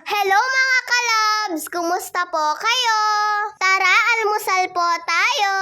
Hello mga kalabs! Kumusta po kayo? Tara, almusal po tayo!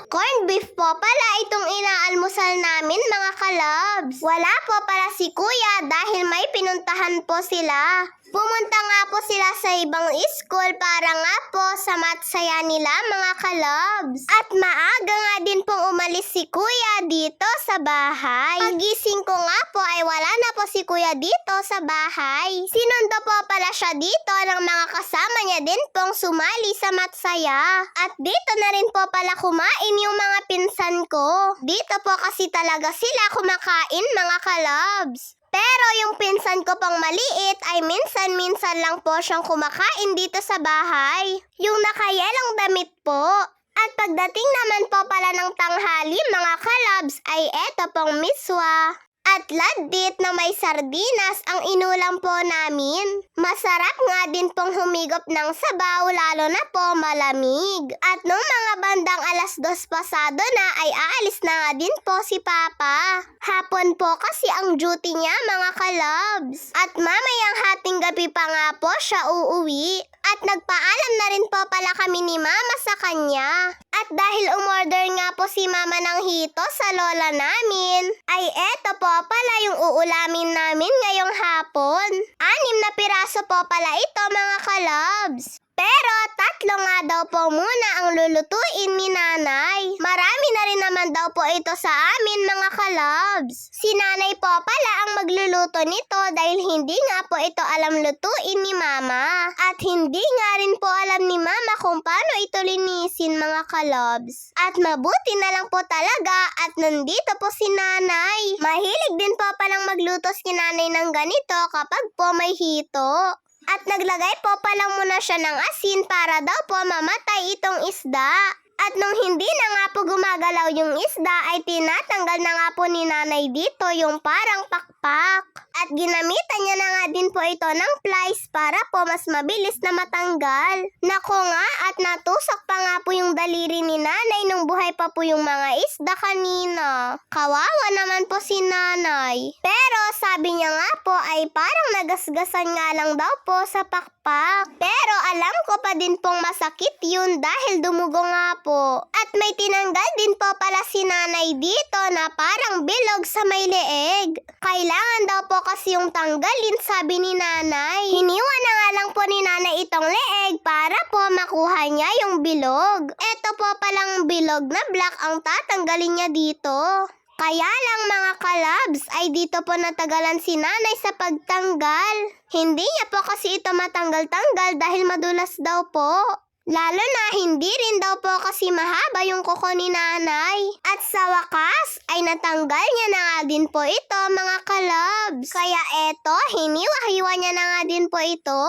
Corned beef po pala itong inaalmusal namin mga kalabs. Wala po pala si kuya dahil may pinuntahan po sila. Pumunta nga po sila sa ibang school para nga po sa matsaya nila mga kalabs. At maaga nga din pong umalis si kuya dito sa bahay. Pagising ko nga po ay wala na po si kuya dito sa bahay. Sinundo po pala siya dito ng mga kasama niya din pong sumali sa matsaya. At dito na rin po pala kumain yung mga pinsan ko. Dito po kasi talaga sila kumakain mga kalabs. Pero yung pinsan ko pang maliit ay minsan-minsan lang po siyang kumakain dito sa bahay. Yung nakayelang damit po. At pagdating naman po pala ng tanghali mga kalabs ay eto pong miswa. At ladit na may sardinas ang inulam po namin. Masarap nga din pong humigop ng sabaw lalo na po malamig. At nung mga bandang 2:00 pasado na ay aalis na nga din po si Papa. Hapon po kasi ang duty niya mga kalabs. At mamayang hating gabi pa nga po siya uuwi. At nagpaalam na rin po pala kami ni Mama sa kanya. At dahil umorder nga po si Mama ng hito sa lola namin, ay eto po pala yung uulamin namin ngayong hapon. 6 na piraso po pala ito mga kalabs. Pero 3 nga daw po muna ang lulutuin ni nanay. Marami na rin naman daw po ito sa amin mga kalabs. Si nanay po pala ang magluluto nito dahil hindi nga po ito alam lutuin ni mama. At hindi nga rin po alam ni mama kung paano ito linisin mga kalabs. At mabuti na lang po talaga at nandito po si nanay. Mahilig din po palang magluto si nanay ng ganito kapag po may hito. At naglagay po pala muna siya ng asin para daw po mamatay itong isda. At nung hindi na nga po gumagalaw yung isda ay tinatanggal na nga po ni nanay dito yung parang pakpak. At ginamitan niya na nga din po ito ng plies para po mas mabilis na matanggal. Nako nga at natusok pa nga po yung daliri ni nanay nung buhay pa po yung mga isda kanina. Kawawa naman po si nanay. Pero sabi niya nga po ay parang nagasgasan nga lang daw po sa pakpak. Pero alam ko pa din pong masakit yun dahil dumugo nga po. At may tinanggal din po pala si nanay dito na parang bilog sa may leeg. Kailangan daw po kasi yung tanggalin sabi ni nanay. Hiniwa na nga lang po ni nanay itong leeg para po makuha niya yung bilog. Eto po palang bilog na black ang tatanggalin niya dito. Kaya lang mga kalabs ay dito po natagalan si nanay sa pagtanggal. Hindi niya po kasi ito matanggal-tanggal dahil madulas daw po. Lalo na hindi rin daw po kasi mahaba yung kuko ni nanay. At sa wakas ay natanggal niya na nga din po ito mga kalabs. Kaya eto, hiniwa-hiwa niya na nga din po ito.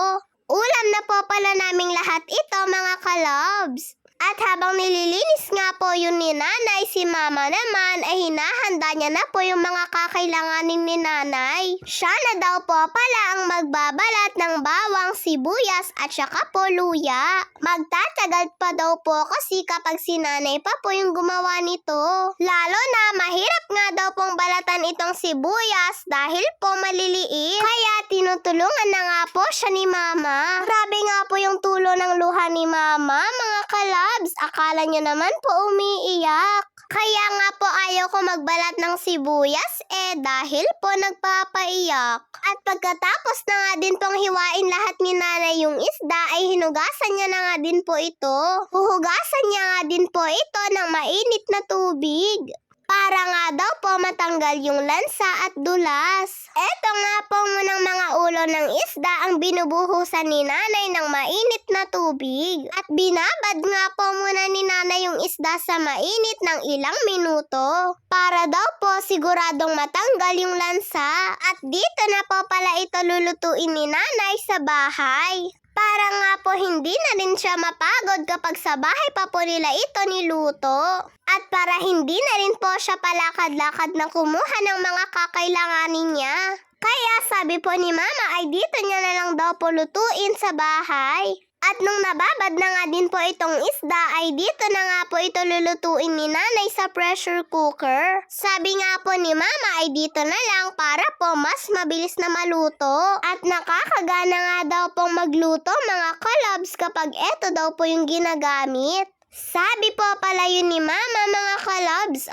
Ulam na po pala naming lahat ito mga kalabs. At habang nililinis nga po yun ni nanay, si mama naman ay hinahanda niya na po yung mga kakailanganin ni nanay. Siya na daw po pala ang magbabalat ng bawang, sibuyas at saka po luya. Magtatagal pa daw po kasi kapag si nanay pa po yung gumawa nito. Lalo na mahirap nga daw pong balatan itong sibuyas dahil po maliliit. Kaya tinutulungan na nga po siya ni mama. Grabe nga po yung tulo ng luha ni mama mga kalabs. Akala niya naman po umiiyak. Kaya nga po ayaw ko magbalat ng sibuyas dahil po nagpapaiyak. At pagkatapos na nga din pong hiwain lahat ni nanay yung isda ay hinugasan niya na nga din po ito. Huhugasan niya nga din po ito ng mainit na tubig. Para nga daw po matanggal yung lansa at dulas. Eto nga po munang mga ulo ng isda ang binubuhusan ni nanay ng mainit na tubig. At binabad nga po muna ni nanay yung isda sa mainit ng ilang minuto. Para daw po siguradong matanggal yung lansa. At dito na po pala ito lulutuin ni nanay sa bahay. Para nga po hindi na rin siya mapagod kapag sa bahay pa po nila ito niluto. At para hindi na rin po siya palakad-lakad na kumuha ng mga kakailanganin niya. Kaya sabi po ni mama ay dito niya na lang daw po lutuin sa bahay. At nung nababad na nga din po itong isda ay dito na nga po ito lulutuin ni nanay sa pressure cooker. Sabi nga po ni mama ay dito na lang para po mas mabilis na maluto. At nakakagana nga daw pong magluto mga kalabs kapag ito daw po yung ginagamit. Sabi po pala yun ni mama mga kalabs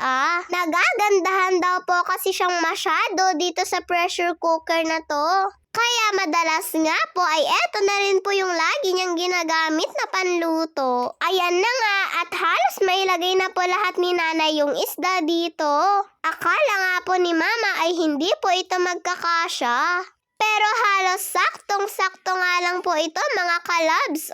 nagagandahan daw po kasi siyang masyado dito sa pressure cooker na to. Kaya madalas nga po ay eto na rin po yung lagi niyang ginagamit na panluto. Ayan na nga at halos mailagay na po lahat ni nanay yung isda dito. Akala nga po ni mama ay hindi po ito magkakasya. Pero halos saktong-sakto nga lang po ito mga kalabs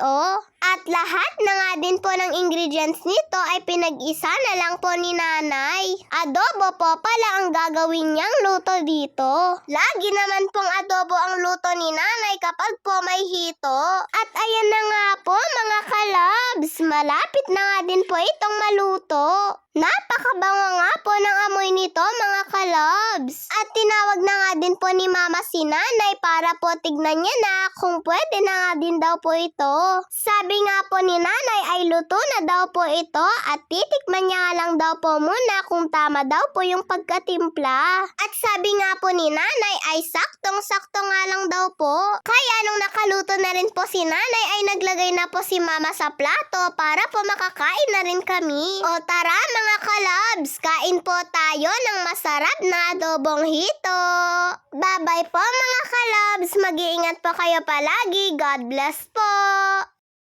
At lahat na nga din po ng ingredients nito ay pinag-isa na lang po ni nanay. Adobo po pala ang gagawin niyang luto dito. Lagi naman pong adobo ang luto ni nanay kapag po may hito. At ayan na nga po mga kalabs, malapit na nga din po itong maluto. Napakabango nga po ng amoy nito mga kalabs. At tinawag na nga din po ni mama si nanay para po tignan niya na kung pwede na nga din daw po ito. Sabi nga po ni nanay ay luto na daw po ito at titikman niya nga lang daw po muna kung tama daw po yung pagkatimpla. At sabi nga po ni nanay ay saktong-sakto nga lang daw po. Kaya nung nakaluto na rin po si nanay ay naglagay na po si mama sa plato para po makakain na rin kami. O tara mga kalabs, kain po tayo ng masarap na adobong hito. Bye-bye po mga kalabs, mag-iingat po kayo palagi. God bless po.